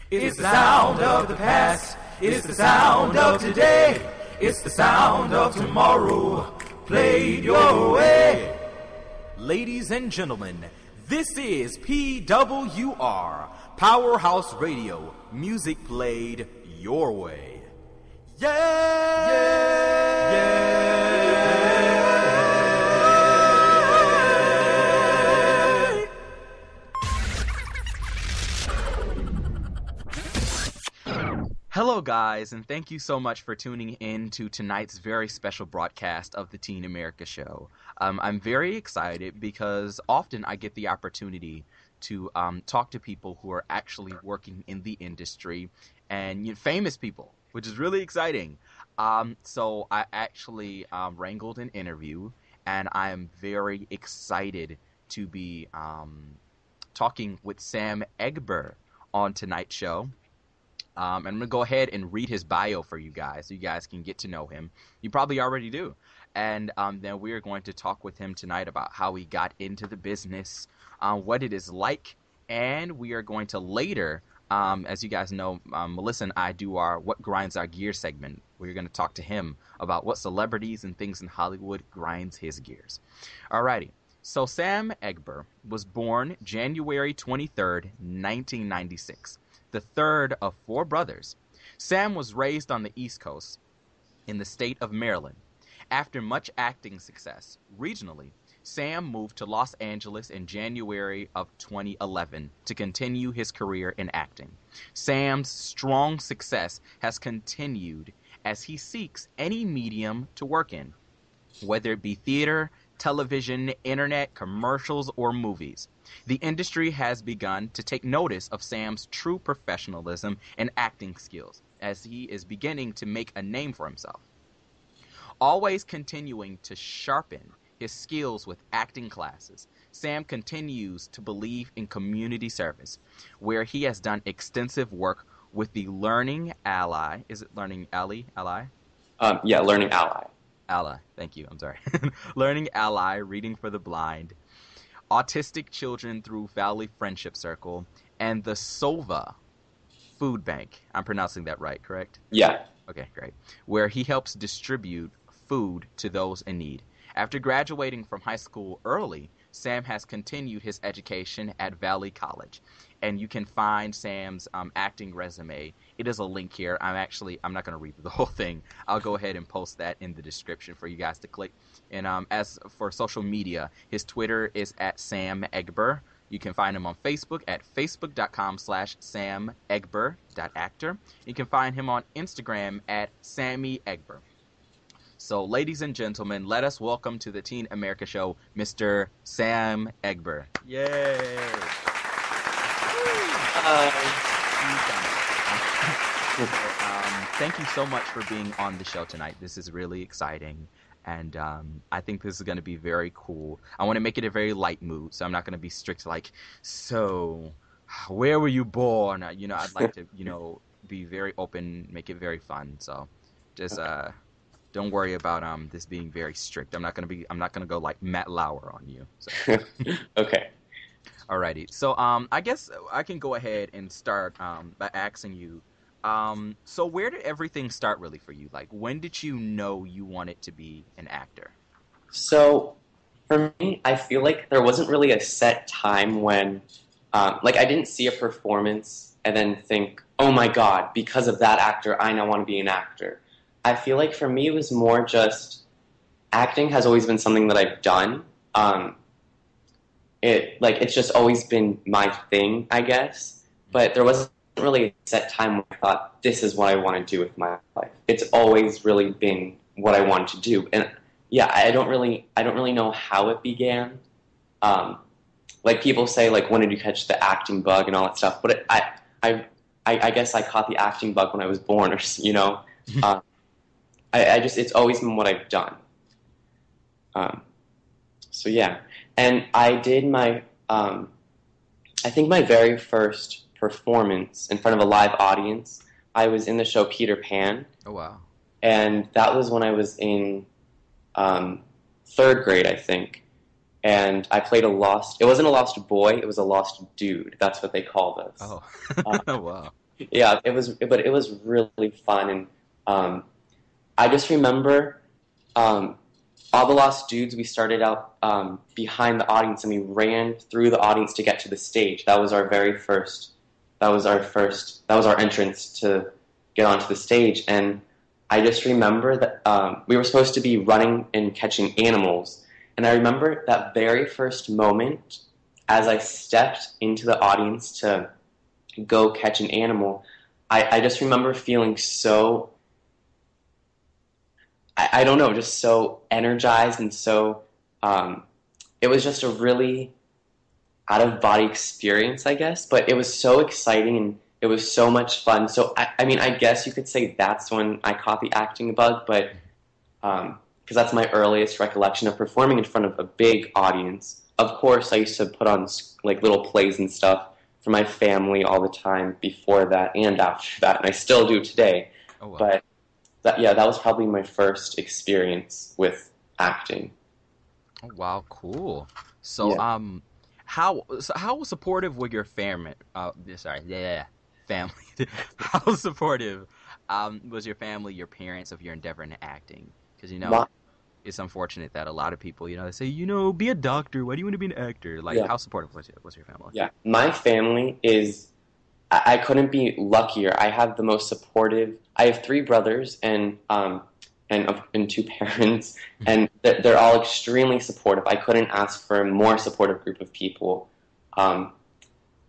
It's the sound of the past. It's the sound of today. It's the sound of tomorrow. Played your way. Ladies and gentlemen, this is PWR, Powerhouse Radio. Music played your way. Yeah! Yeah! Yeah! Hello guys, and thank you so much for tuning in to tonight's very special broadcast of the Teen America Show. I'm very excited because often I get the opportunity to talk to people who are actually working in the industry and famous people, which is really exciting. So I actually wrangled an interview, and I am very excited to be talking with Sam Egber on tonight's show. I'm going to go ahead and read his bio for you guys so you guys can get to know him. You probably already do. And then we are going to talk with him tonight about how he got into the business, what it is like, and we are going to later, as you guys know, Melissa and I do our What Grinds Our Gears segment. We're going to talk to him about what celebrities and things in Hollywood grinds his gears. Alrighty. So Sam Egber was born January 23rd, 1996. The third of four brothers. Sam was raised on the East Coast in the state of Maryland. After much acting success regionally, Sam moved to Los Angeles in January of 2011 to continue his career in acting. Sam's strong success has continued as he seeks any medium to work in, whether it be theater, television, internet, commercials, or movies. The industry has begun to take notice of Sam's true professionalism and acting skills as he is beginning to make a name for himself. Always continuing to sharpen his skills with acting classes, Sam continues to believe in community service, where he has done extensive work with the Learning Ally. Is it Learning Ally? Yeah, Learning Ally. Ally, thank you, I'm sorry. Learning Ally, Reading for the Blind, Autistic Children Through Valley Friendship Circle, and the SOVA Food Bank. I'm pronouncing that right, correct? Yeah. Okay, great. Where he helps distribute food to those in need. After graduating from high school early, Sam has continued his education at Valley College. And you can find Sam's acting resume. It is a link here. I'm not going to read the whole thing. I'll go ahead and post that in the description for you guys to click. And as for social media, his Twitter is at Sam Egber. You can find him on Facebook at facebook.com/SamEgber.actor. You can find him on Instagram at Sammy Egber. So, ladies and gentlemen, let us welcome to the Teen America Show, Mr. Sam Egber. Yay! Thank you so much for being on the show tonight. This is really exciting, and I think this is going to be very cool. I want to make it a very light mood, so I'm not going to be strict like, so, where were you born? I'd like to, be very open, make it very fun. So, just don't worry about this being very strict. I'm not gonna go like Matt Lauer on you. So. Okay. Alrighty. So I guess I can go ahead and start by asking you. So where did everything start really for you? Like, when did you know you wanted to be an actor? So for me, I feel like there wasn't really a set time when, I didn't see a performance and then think, oh my God, because of that actor, I now want to be an actor. I feel like for me it was more just acting has always been something that I've done. It's just always been my thing, I guess. But there wasn't really a set time where I thought this is what I want to do with my life. It's always really been what I wanted to do. And yeah, I don't really know how it began. People say when did you catch the acting bug and all that stuff. But I guess I caught the acting bug when I was born, or it's always been what I've done. So yeah, and I did my, I think my very first performance in front of a live audience, I was in the show Peter Pan. Oh, wow. And that was when I was in third grade, I think. And I played it wasn't a lost boy, it was a lost dude. That's what they called us. Oh, wow. Yeah, but it was really fun, and I just remember um, all the Lost Dudes. We started out behind the audience, and we ran through the audience to get to the stage. That was our very first. That was our first. That was our entrance to get onto the stage, and I just remember that we were supposed to be running and catching animals, and I remember that very first moment as I stepped into the audience to go catch an animal. I just remember feeling so, I don't know, just so energized and so, it was just a really out of body experience, I guess, but it was so exciting and it was so much fun. So, I mean, I guess you could say that's when I caught the acting bug, but because that's my earliest recollection of performing in front of a big audience. Of course, I used to put on like little plays and stuff for my family all the time before that and after that, and I still do today. Oh wow. But that was probably my first experience with acting. Oh wow, cool. So Yeah. how supportive were your family? Sorry, yeah, family. How supportive was your family, your parents, of your endeavor into acting? Because My, it's unfortunate that a lot of people, they say, be a doctor. Why do you want to be an actor? Like, yeah. how supportive was your family? Yeah. My family is, I couldn't be luckier. I have the most supportive, I have three brothers and two parents, and they're all extremely supportive. I couldn't ask for a more supportive group of people. Um,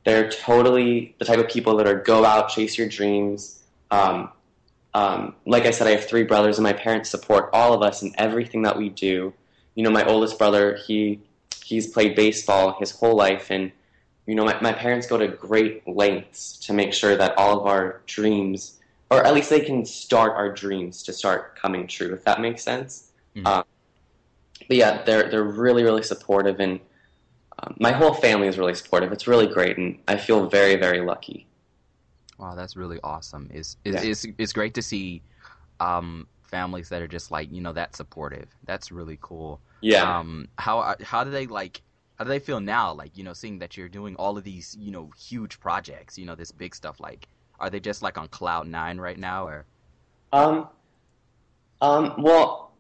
they're totally the type of people that are go out, chase your dreams. Like I said, I have three brothers, and my parents support all of us in everything that we do. My oldest brother, he's played baseball his whole life, and my parents go to great lengths to make sure that all of our dreams, or at least they can start our dreams to start coming true, if that makes sense. Mm. Um, but yeah, they're really, really supportive, and my whole family is really supportive. It's really great, and I feel very, very lucky. Wow, that's really awesome. Yeah. It's great to see families that are just like, that supportive. That's really cool. Yeah. How do they how do they feel now, like, seeing that you're doing all of these, huge projects, this big stuff, like, are they just like on cloud nine right now, or? Um, well,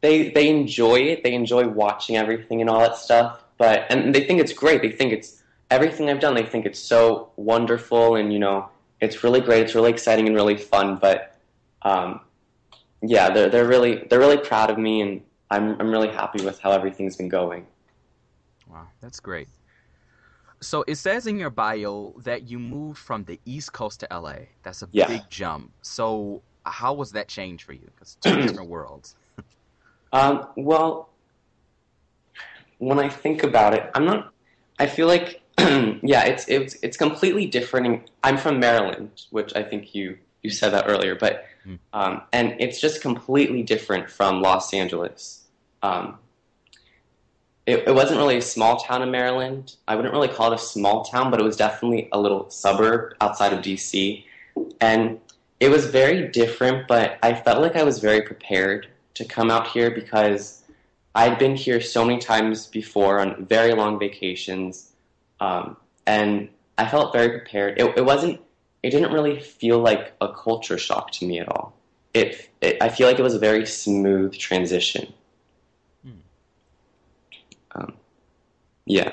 they enjoy it. They enjoy watching everything and all that stuff. And they think it's great. They think it's everything I've done. They think it's so wonderful, and it's really great. It's really exciting and really fun. But um, yeah, they're really proud of me, and I'm really happy with how everything's been going. Wow, that's great. So it says in your bio that you moved from the East Coast to LA. That's a Yeah. big jump. So how was that change for you? Because two different worlds. Well, when I think about it, I'm not. I feel like, yeah, it's completely different. I'm from Maryland, which I think you said that earlier, but Mm. and it's just completely different from Los Angeles. Um, it wasn't really a small town in Maryland. I wouldn't really call it a small town, but it was definitely a little suburb outside of DC, and it was very different. But I felt like I was very prepared to come out here because I'd been here so many times before on very long vacations, and I felt very prepared. It wasn't. It didn't really feel like a culture shock to me at all. I feel like it was a very smooth transition. Hmm. Um, yeah,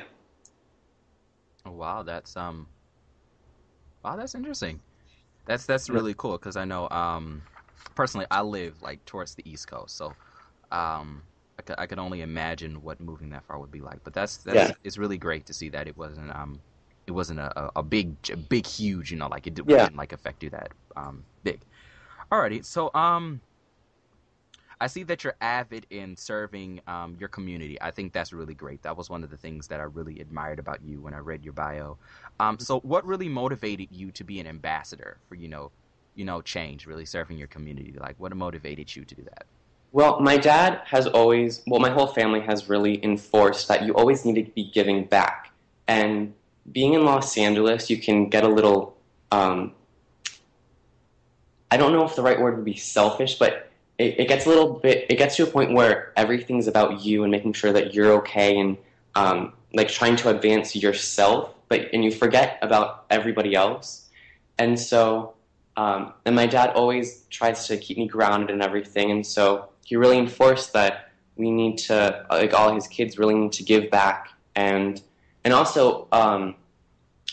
Oh, wow, that's interesting. That's really cool because I know personally I live like towards the East Coast, so I could only imagine what moving that far would be like. But that's yeah, it's really great to see that it wasn't a big huge, like yeah. didn't like affect you that big. Alrighty, so I see that you're avid in serving your community. I think that's really great. That was one of the things that I really admired about you when I read your bio. So what really motivated you to be an ambassador for, change, really serving your community? Like, what motivated you to do that? Well, my dad has always, well, my whole family has really enforced that you always need to be giving back. And being in Los Angeles, you can get a little, I don't know if the right word would be selfish, but it gets a little bit, it gets to a point where everything's about you and making sure that you're okay and like trying to advance yourself, and you forget about everybody else. And so, and my dad always tries to keep me grounded and everything. And so he really enforced that we need to, like all his kids really need to give back. And also,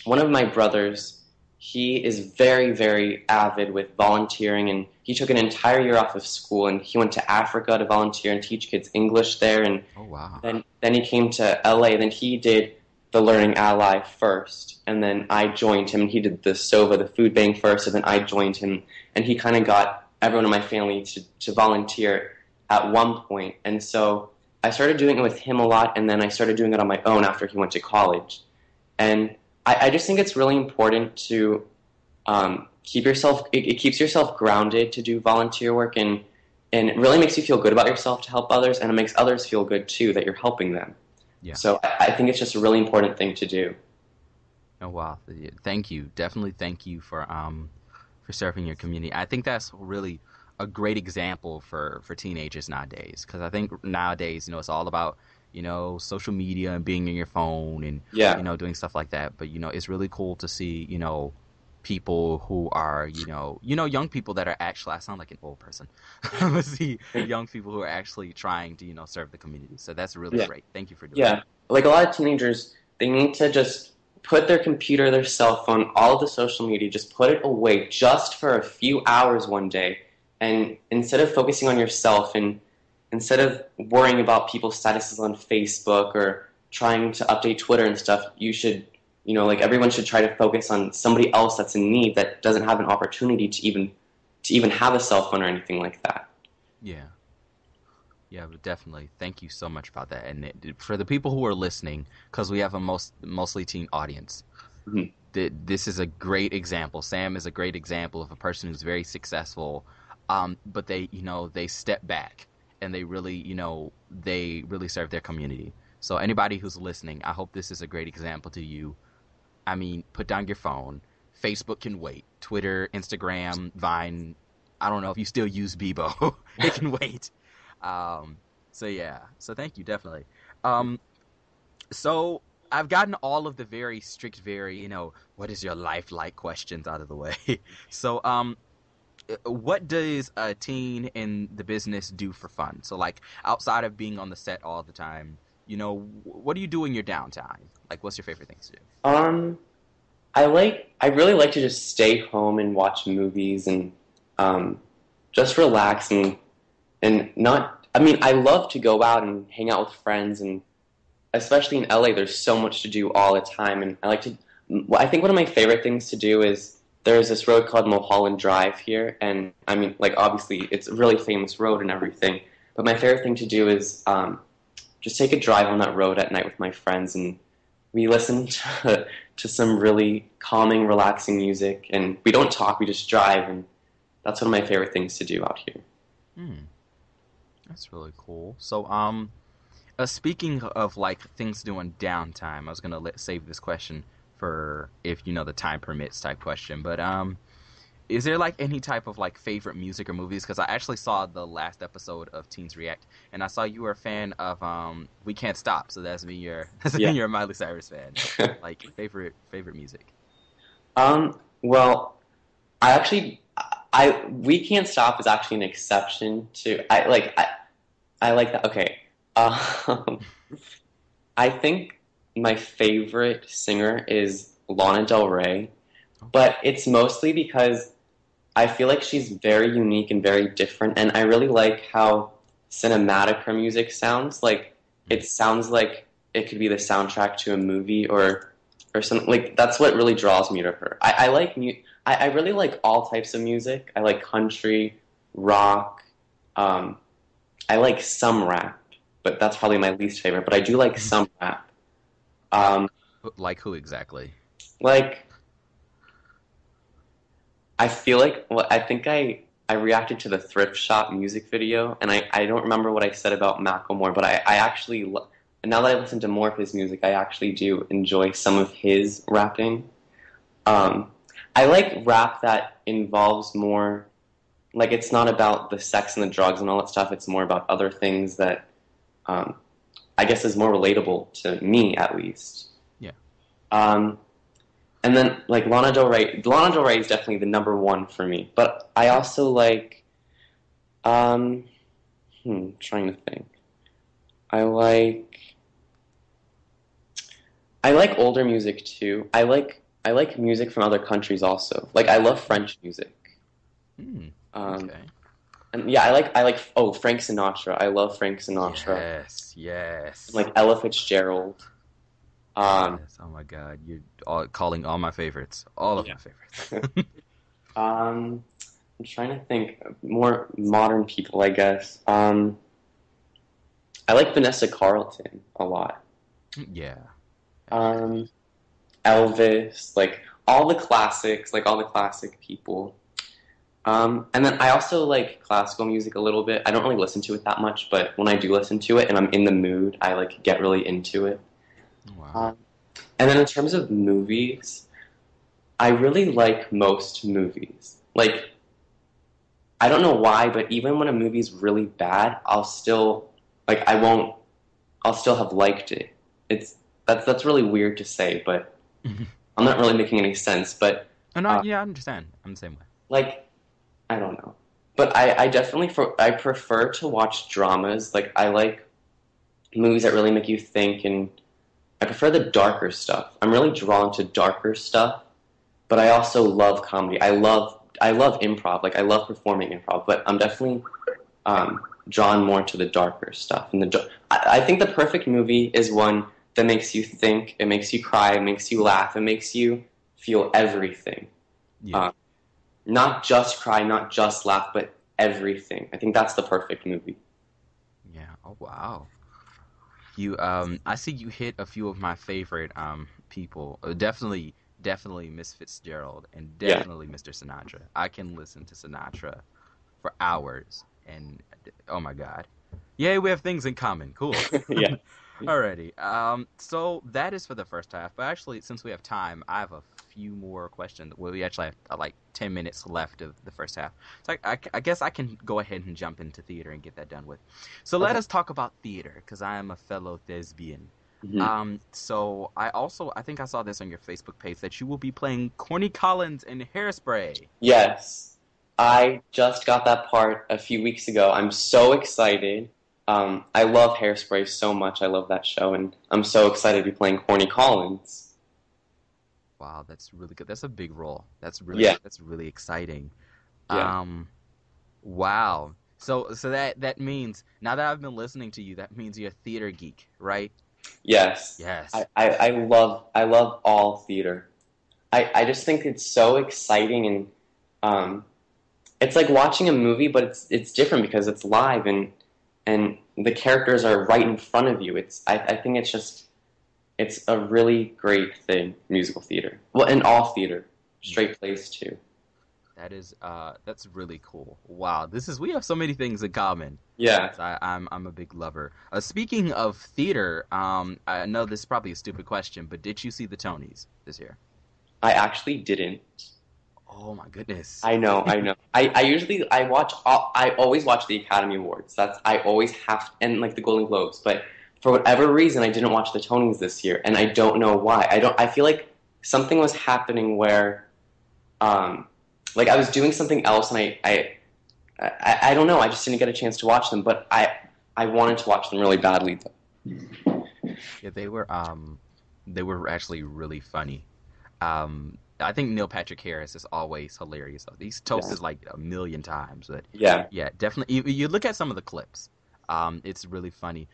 one of my brothers, he is very, very avid with volunteering, and he took an entire year off of school, and he went to Africa to volunteer and teach kids English there. And Oh wow. then he came to LA. Then he did the Learning Ally first, and then I joined him. He did the SOVA, the food bank first, and then I joined him. And he kind of got everyone in my family to volunteer at one point. And so I started doing it with him a lot, and then I started doing it on my own after he went to college. And I just think it's really important to keep yourself, it keeps yourself grounded to do volunteer work, and it really makes you feel good about yourself to help others, and it makes others feel good too that you're helping them. Yeah. So I think it's just a really important thing to do. Oh wow. Thank you. Definitely thank you for serving your community. I think that's really a great example for teenagers nowadays, because I think nowadays, it's all about, social media and being in your phone and, Yeah. doing stuff like that. But, it's really cool to see, people who are, young people that are actually, I sound like an old person, see young people who are actually trying to, serve the community. So that's really Yeah. great. Thank you for doing Yeah. that. Like a lot of teenagers, they need to just put their computer, their cell phone, all of the social media, just put it away just for a few hours one day. And instead of focusing on yourself, and instead of worrying about people's statuses on Facebook or trying to update Twitter and stuff, you should, like everyone should try to focus on somebody else that's in need, that doesn't have an opportunity to even have a cell phone or anything like that. Yeah. Yeah, but definitely. Thank you so much about that. And for the people who are listening, because we have a mostly teen audience, Mhm. this is a great example. Sam is a great example of a person who's very successful, but they step back and they really, they really serve their community. So anybody who's listening, I hope this is a great example to you. I mean, put down your phone. Facebook can wait. Twitter, Instagram, Vine. I don't know if you still use Bebo. It can wait. So yeah. So thank you, definitely. So I've gotten all of the very strict, very, what is your life like questions out of the way. So, what does a teen in the business do for fun? So like outside of being on the set all the time, what do you do in your downtime? Like, what's your favorite things to do? I really like to just stay home and watch movies and just relax and not. I mean, I love to go out and hang out with friends, and especially in LA, there's so much to do all the time. And I think one of my favorite things to do is there's this road called Mulholland Drive here, and I mean, like obviously it's a really famous road and everything. But my favorite thing to do is just take a drive on that road at night with my friends, and we listen to some really calming, relaxing music, and we don't talk, we just drive, and that's one of my favorite things to do out here. That's really cool. So, speaking of like things doing downtime, I was gonna save this question for if the time permits type question. But is there like any type of like favorite music or movies? Because I actually saw the last episode of Teens React, and I saw you were a fan of We Can't Stop. So that's mean you're you're a Miley Cyrus fan. Like favorite music. Well, We Can't Stop is actually an exception to I like that. Okay. I think my favorite singer is Lana Del Rey, but it's mostly because I feel like she's very unique and very different, and I really like how cinematic her music sounds. Like, it sounds like it could be the soundtrack to a movie or something. Like, that's what really draws me to her. I really like all types of music. I like country, rock. I like some rap, but that's probably my least favorite. But I do like some rap. Like who exactly? Like, I feel like, well, I think I reacted to the Thrift Shop music video, and I don't remember what I said about Macklemore, but I actually, now that I listen to more of his music, I actually do enjoy some of his rapping. I like rap that involves more, like, it's not about the sex and the drugs and all that stuff, it's more about other things that I guess is more relatable to me, at least. Yeah. And then like Lana Del Rey. Lana Del Rey is definitely the number one for me. But I also like trying to think. I like older music too. I like music from other countries also. Like I love French music. Okay. And yeah, I like Frank Sinatra. I love Frank Sinatra. Yes, yes. Like Ella Fitzgerald. Yes. Oh my God, you're calling all my favorites. All of Yeah. my favorites. I'm trying to think of more modern people, I guess. I like Vanessa Carlton a lot. Yeah. Elvis, like all the classics, like all the classic people. And then I also like classical music a little bit. I don't really listen to it that much, but when I do listen to it and I'm in the mood, I like get really into it. Wow. And then in terms of movies, I really like most movies. Like, I don't know why, but even when a movie's really bad, I'll still like I'll still have liked it. That's really weird to say, but I'm not really making any sense. But Oh, no, yeah, I understand. I'm the same way. like I don't know. But I definitely I prefer to watch dramas. Like I like movies that really make you think, and I prefer the darker stuff. I'm really drawn to darker stuff, but I also love comedy. I love improv. Like I love performing improv, but I'm definitely drawn more to the darker stuff. And I think the perfect movie is one that makes you think, it makes you cry, it makes you laugh, it makes you feel everything. Yeah. Not just cry, not just laugh, but everything. I think that's the perfect movie. Yeah. Oh wow. I see you hit a few of my favorite people. Definitely Miss Fitzgerald and definitely Mr. Sinatra. I can listen to Sinatra for hours, and oh my God, yay, we have things in common. Cool. Yeah. Alrighty. So that is for the first half, but actually, since we have time, I have a few more questions. Well, we actually have like 10 minutes left of the first half, so I guess I can go ahead and jump into theater and get that done with. So let us talk about theater, because I am a fellow thespian. So I think I saw this on your Facebook page that you will be playing Corny Collins in Hairspray. Yes. I just got that part a few weeks ago. I'm so excited. I love Hairspray so much. I love that show, and I'm so excited to be playing Corny Collins. Wow, that's really good. That's a big role. That's really exciting. Yeah. Wow. So that means, now that I've been listening to you, that means you're a theater geek, right? Yes. Yes. I love all theater. I just think it's so exciting, and it's like watching a movie, but it's different because it's live and the characters are right in front of you. I think it's a really great thing, musical theater. Well, and all theater, straight plays too. That's really cool. Wow, we have so many things in common. Yeah. I'm a big lover. Speaking of theater, I know this is probably a stupid question, but did you see the Tonys this year? I actually didn't. Oh my goodness. I know. I always watch the Academy Awards. I always have, and like the Golden Globes, but for whatever reason I didn't watch the Tonys this year, and I don't know why. I feel like something was happening where like I was doing something else, and I don't know, I just didn't get a chance to watch them, but I wanted to watch them really badly though. Yeah, they were actually really funny. I think Neil Patrick Harris is always hilarious. He's toasted like a million times, but Yeah. definitely. You look at some of the clips, it's really funny.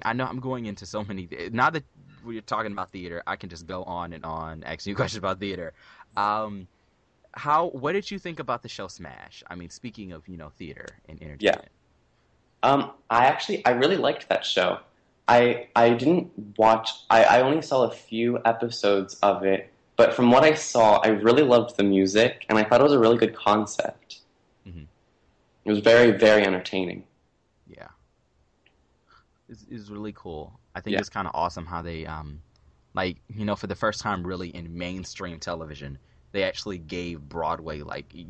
I know I'm going into so many. Now that we're talking about theater, I can just go on and on asking you questions about theater. What did you think about the show Smash? I mean, speaking of theater and entertainment. I really liked that show. I didn't watch. I only saw a few episodes of it. But from what I saw, I really loved the music, and I thought it was a really good concept. Mm-hmm. It was very, very entertaining. Yeah. It's really cool. I think it's kind of awesome how they, for the first time really in mainstream television, they actually gave Broadway,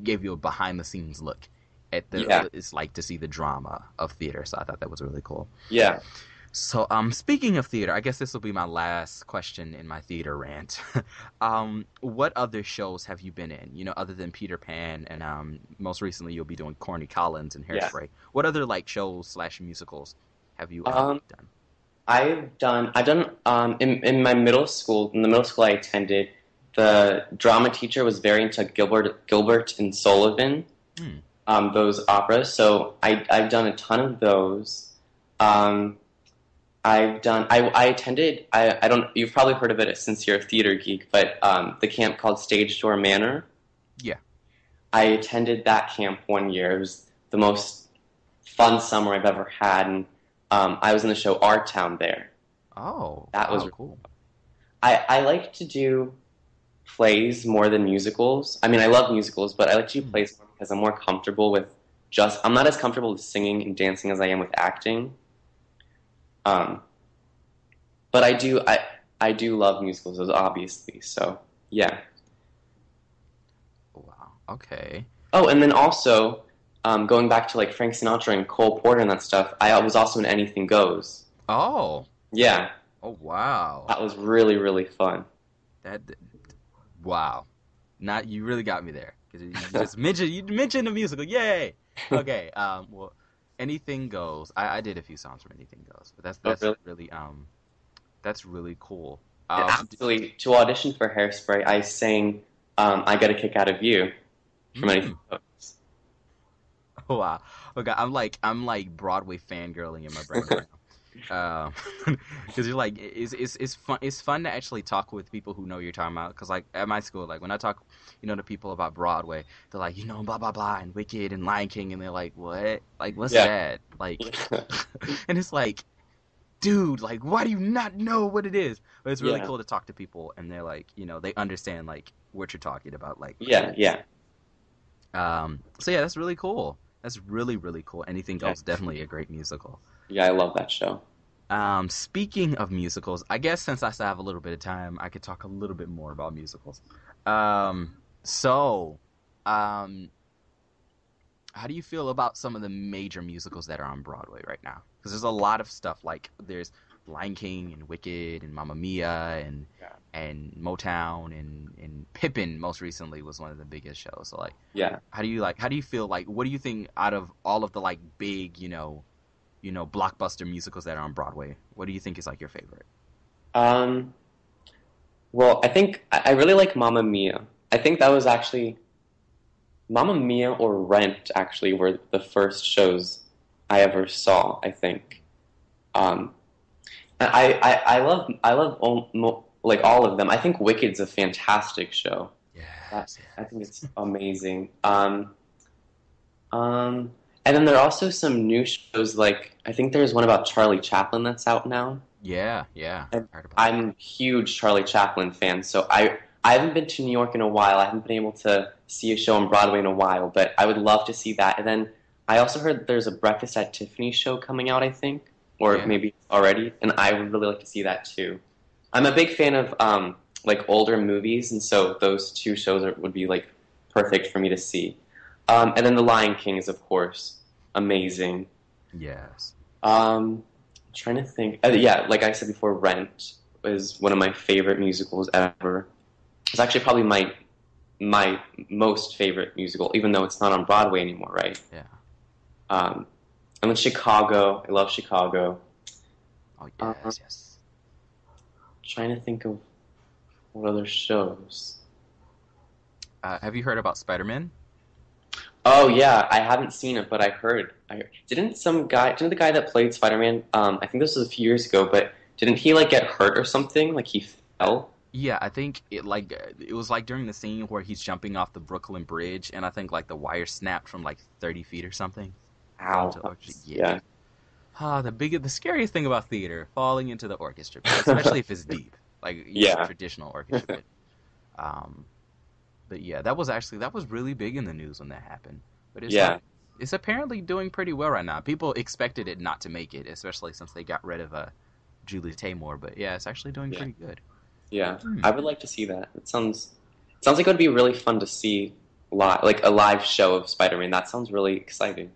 gave you a behind-the-scenes look at it's like to see the drama of theater, so I thought that was really cool. Yeah. So, speaking of theater, I guess this will be my last question in my theater rant. What other shows have you been in? You know, other than Peter Pan, and most recently you'll be doing Corny Collins and Yeah. Hairspray. What other like shows slash musicals have you Um, done? I've done in my middle school. In the middle school I attended, the drama teacher was very into Gilbert and Sullivan, Hmm. those operas. So I've done a ton of those. Um, I attended. I don't. You've probably heard of it since you're a theater geek, but the camp called Stage Door Manor. Yeah. I attended that camp one year. It was the most fun summer I've ever had, and I was in the show Our Town there. Oh, That was. wow, cool. I like to do plays more than musicals. I mean, I love musicals, but I like to do Hmm. plays more because I'm more comfortable with just. I'm not as comfortable with singing and dancing as I am with acting. Um, but I do love musicals, obviously. So yeah. Wow. Okay. Oh, and then also going back to like Frank Sinatra and Cole Porter and that stuff. I was also in Anything Goes. Oh. Yeah, Oh, wow. that was really really fun. That. Wow. Not you really got me there because you mentioned the musical. Yay. Okay. Well, Anything Goes. I did a few songs from Anything Goes, but that's Oh, that's really? really that's really cool. And Um, actually, to audition for Hairspray, I sang "I Got a Kick Out of You" from Anything mm, Goes. wow. Okay, I'm like Broadway fangirling in my brain right now. Because you're like it's fun to actually talk with people who know what you're talking about. Because like at my school, like when I talk, to people about Broadway, they're like, blah blah blah, and Wicked and Lion King, and they're like, what? Like what's Yeah. that? Like, and it's like, dude, like why do you not know what it is? But it's really Yeah. cool to talk to people, and they're like, they understand like what you're talking about, like Yeah. Yeah. So yeah, that's really cool. That's really really cool. Anything Yeah. Goes, definitely a great musical. Yeah. I love that show. Speaking of musicals, I guess since I still have a little bit of time, I could talk a little bit more about musicals. So, um, how do you feel about some of the major musicals that are on Broadway right now? Because there's a lot of stuff like there's Lion King and Wicked and Mamma Mia and Yeah. and Motown and Pippin most recently was one of the biggest shows. So like, Yeah. how do you feel like what do you think out of all of the like big, blockbuster musicals that are on Broadway? What do you think is like your favorite? Um. Well, I think I really like Mamma Mia. I think that was actually Mamma Mia or Rent. Actually, were the first shows I ever saw. I think. Um. I love like all of them. I think Wicked's a fantastic show. Yes, I think yes. it's amazing. And then there are also some new shows. Like I think there's one about Charlie Chaplin that's out now. Yeah, yeah. And Heard about that. I'm a huge Charlie Chaplin fan, so I haven't been to New York in a while. I haven't been able to see a show on Broadway in a while, but I would love to see that. And then I also heard there's a Breakfast at Tiffany's show coming out, I think, or Yeah. maybe already, and I would really like to see that too. I'm a big fan of like older movies, and so those two shows would be like perfect for me to see. And then The Lion King is, of course, amazing. Yes. Trying to think. Yeah, like I said before, Rent is one of my favorite musicals ever. It's actually probably my most favorite musical, even though it's not on Broadway anymore, right? Yeah. Um, and then Chicago. I love Chicago. Oh Uh, yes, yes. Trying to think of what other shows. Have you heard about Spider-Man? Oh yeah, I haven't seen it, but I heard. Didn't the guy that played Spider-Man? I think this was a few years ago, but didn't he like get hurt or something? Like he fell? Yeah, I think it was like during the scene where he's jumping off the Brooklyn Bridge, and I think like the wire snapped from like 30 feet or something. Fell Ow. into the orchestra. Yeah. Yeah, The scariest thing about theater, falling into the orchestra pit, especially if it's deep, like yeah, traditional orchestra pit. Um, but yeah, that was really big in the news when that happened. But it's yeah, like it's apparently doing pretty well right now. People expected it not to make it, especially since they got rid of Julie Taymor. But yeah, it's actually doing yeah, pretty good. yeah. Hmm. I would like to see that. It sounds like it would be really fun to see live, like a live show of Spider-Man. That sounds really exciting.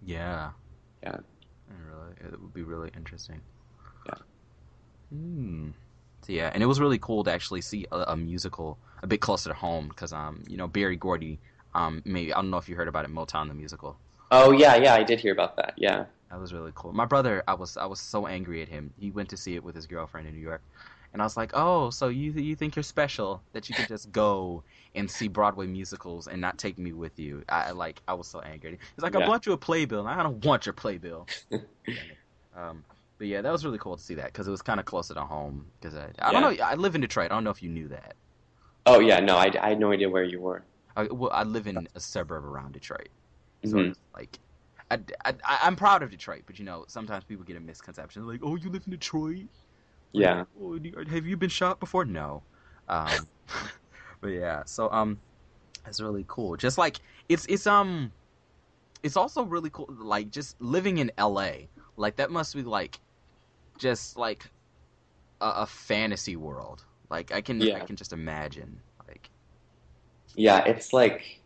Yeah, Yeah, it would be really interesting. Hmm. So, yeah, and it was really cool to actually see a musical a bit closer to home because Berry Gordy, maybe I don't know if you heard about it, Motown the musical. Oh yeah, yeah, I did hear about that. Yeah. That was really cool. My brother, I was so angry at him. He went to see it with his girlfriend in New York, and I was like, "Oh, so you think you're special that you can just go and see Broadway musicals and not take me with you?" I was so angry. He's like, "I Yeah. bought you a playbill, and I don't want your playbill." Um, but yeah, that was really cool to see that because it was kind of closer to home. Because I don't Yeah. know, I live in Detroit. I don't know if you knew that. Oh yeah, no, I had no idea where you were. I live in a suburb around Detroit, so Hmm. it's like. I'm proud of Detroit, but sometimes people get a misconception. Like, oh, you live in Detroit? Like, Yeah. oh, have you been shot before? No. Um, but yeah, so it's really cool. Just like it's also really cool. Like just living in LA, like that must be like just like a fantasy world. Like I Yeah. can just imagine. Like, Yeah, it's like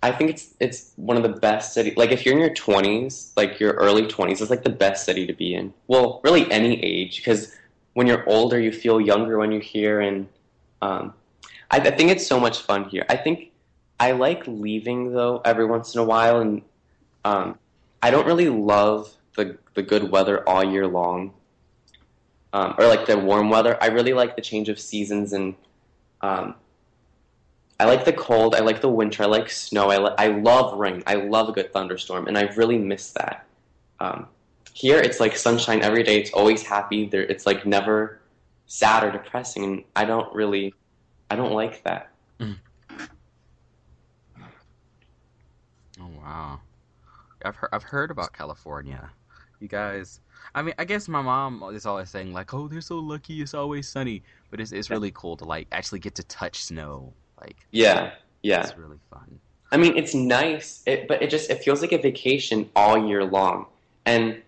I think it's one of the best cities. Like if you're in your 20s, like your early 20s, it's like the best city to be in. Well, really any age, because when you're older, you feel younger when you're here, and um, I think it's so much fun here. I think I like leaving though every once in a while, and um, I don't really love the good weather all year long, or like the warm weather. I really like the change of seasons and. Um, I like the cold. I like the winter. I like snow. I love rain. I love a good thunderstorm, and I really miss that. Um, Here, it's like sunshine every day. It's always happy. It's like never sad or depressing, and I don't like that. oh wow, I've heard about California. You guys, I mean, I guess my mom is always saying like, "Oh, they're so lucky. It's always sunny." But it's Yeah, really cool to like actually get to touch snow. Like, yeah, yeah. it's really fun. I mean, it's nice, but it feels like a vacation all year long, and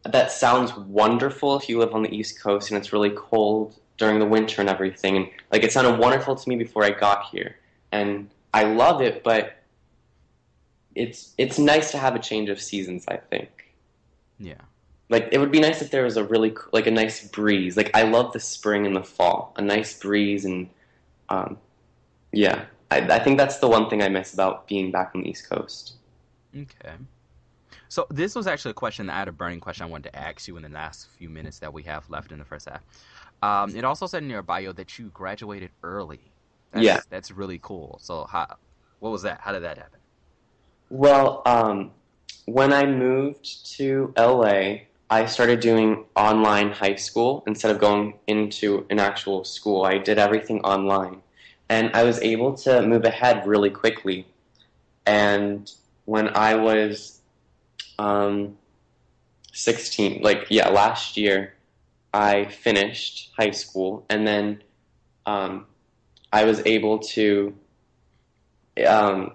that sounds wonderful if you live on the East Coast and it's really cold during the winter and everything. And like it sounded wonderful to me before I got here, and I love it. But it's nice to have a change of seasons. I think Yeah. like it would be nice if there was a really like a nice breeze. Like I love the spring and the fall, a nice breeze, and um, yeah, I think that's the one thing I miss about being back on the East Coast. Okay. So this was actually a question that I had a burning question I wanted to ask you in the last few minutes that we have left in the first half. It also said in your bio that you graduated early. Yeah. That's really cool. So what was that? How did that happen? Well, when I moved to LA, I started doing online high school instead of going into an actual school. I did everything online. And I was able to move ahead really quickly. And when I was um, 16, like, yeah, last year, I finished high school. And then um, I was able to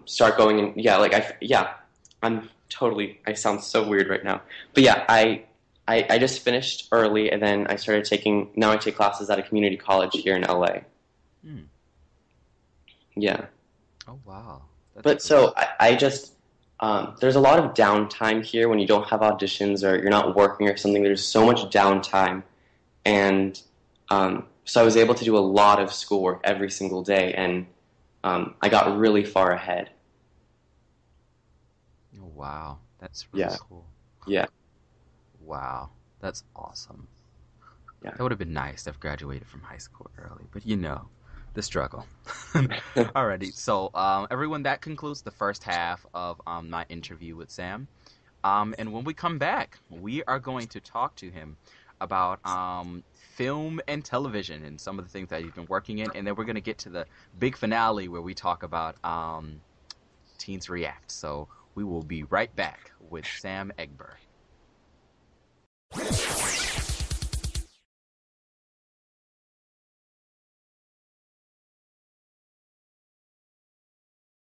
start going in. Yeah, I'm totally. I sound so weird right now, but yeah, I just finished early, and then I started taking. Now I take classes at a community college here in LA. Hmm. Yeah, Oh wow, that's but cool. so I just there's a lot of downtime here when you don't have auditions or you're not working or something. There's so much downtime, and so I was able to do a lot of schoolwork every single day, and I got really far ahead. Oh wow, that's really Yeah, cool. yeah, Wow, that's awesome. yeah. That would have been nice to have graduated from high school early, but the struggle. Alrighty, so everyone, that concludes the first half of my interview with Sam. And when we come back, we are going to talk to him about film and television and some of the things that he's been working in, and then we're going to get to the big finale where we talk about Teens React. So we will be right back with Sam Egber.